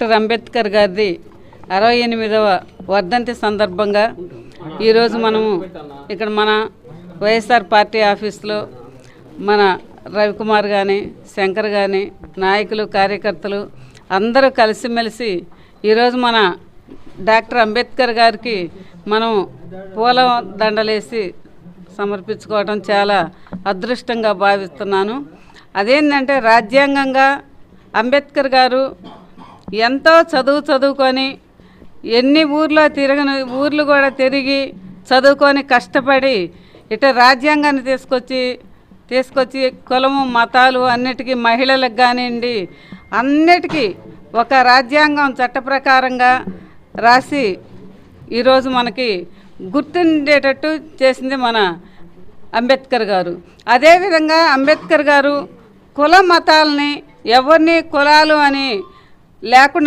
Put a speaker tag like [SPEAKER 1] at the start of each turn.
[SPEAKER 1] Doctor Ambedkar గారిది 68వ వర్ధంతి సందర్భంగా ఈరోజు మనము ఇక్కడ మన వైఎస్ఆర్ పార్టీ ఆఫీస్లో మన రవికుమార్ కానీ శంకర్ కానీ నాయకులు కార్యకర్తలు అందరూ కలిసిమెలిసి ఈరోజు మన డాక్టర్ అంబేద్కర్ గారికి మనం పూల దండలేసి సమర్పించుకోవడం చాలా అదృష్టంగా భావిస్తున్నాను. అదేంటంటే రాజ్యాంగంగా అంబేద్కర్ గారు ఎంతో చదువుకొని ఎన్ని ఊర్లు కూడా తిరిగి చదువుకొని కష్టపడి ఇటు రాజ్యాంగాన్ని తీసుకొచ్చి కులము మతాలు అన్నిటికీ మహిళలకు కానివ్వండి అన్నిటికీ ఒక రాజ్యాంగం చట్ట ప్రకారంగా రాసి ఈరోజు మనకి గుర్తుండేటట్టు చేసింది మన అంబేద్కర్ గారు. అదేవిధంగా అంబేద్కర్ గారు కుల మతాలని ఎవరిని కులాలు అని లేకుండా